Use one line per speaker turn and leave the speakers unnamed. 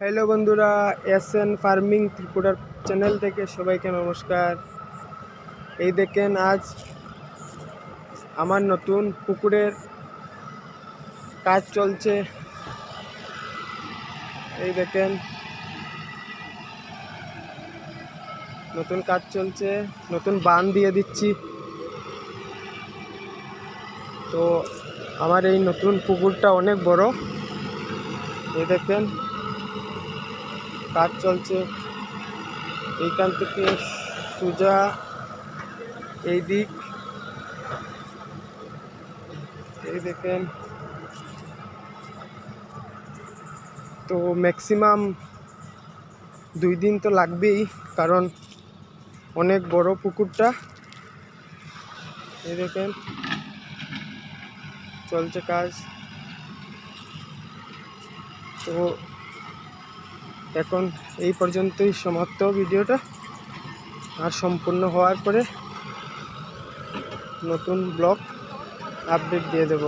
Hello বন্ধুরা, SN farming ত্রিপুরার channel থেকে সবাইকে নমস্কার। এই দেখেন, আজ আমার নতুন পুকুরের কাজ চলছে। এই দেখেন, নতুন কাজ চলছে, নতুন বাঁধ দিয়ে দিচ্ছি। তো আমার এই নতুন পুকুরটা অনেক বড়। এই দেখেন, কাজ চলছে। এইখান থেকে সোজা এই দিক, এই দেখেন। তো ম্যাক্সিমাম 2 দিন তো লাগবেই, কারণ অনেক বড় পুকুরটা। এই দেখেন, চলছে কাজ। তো এখন এই পর্যন্তই সমাপ্ত ভিডিওটা। আর সম্পূর্ণ হওয়ার পরে নতুন ব্লগ আপডেট দিয়ে দেব।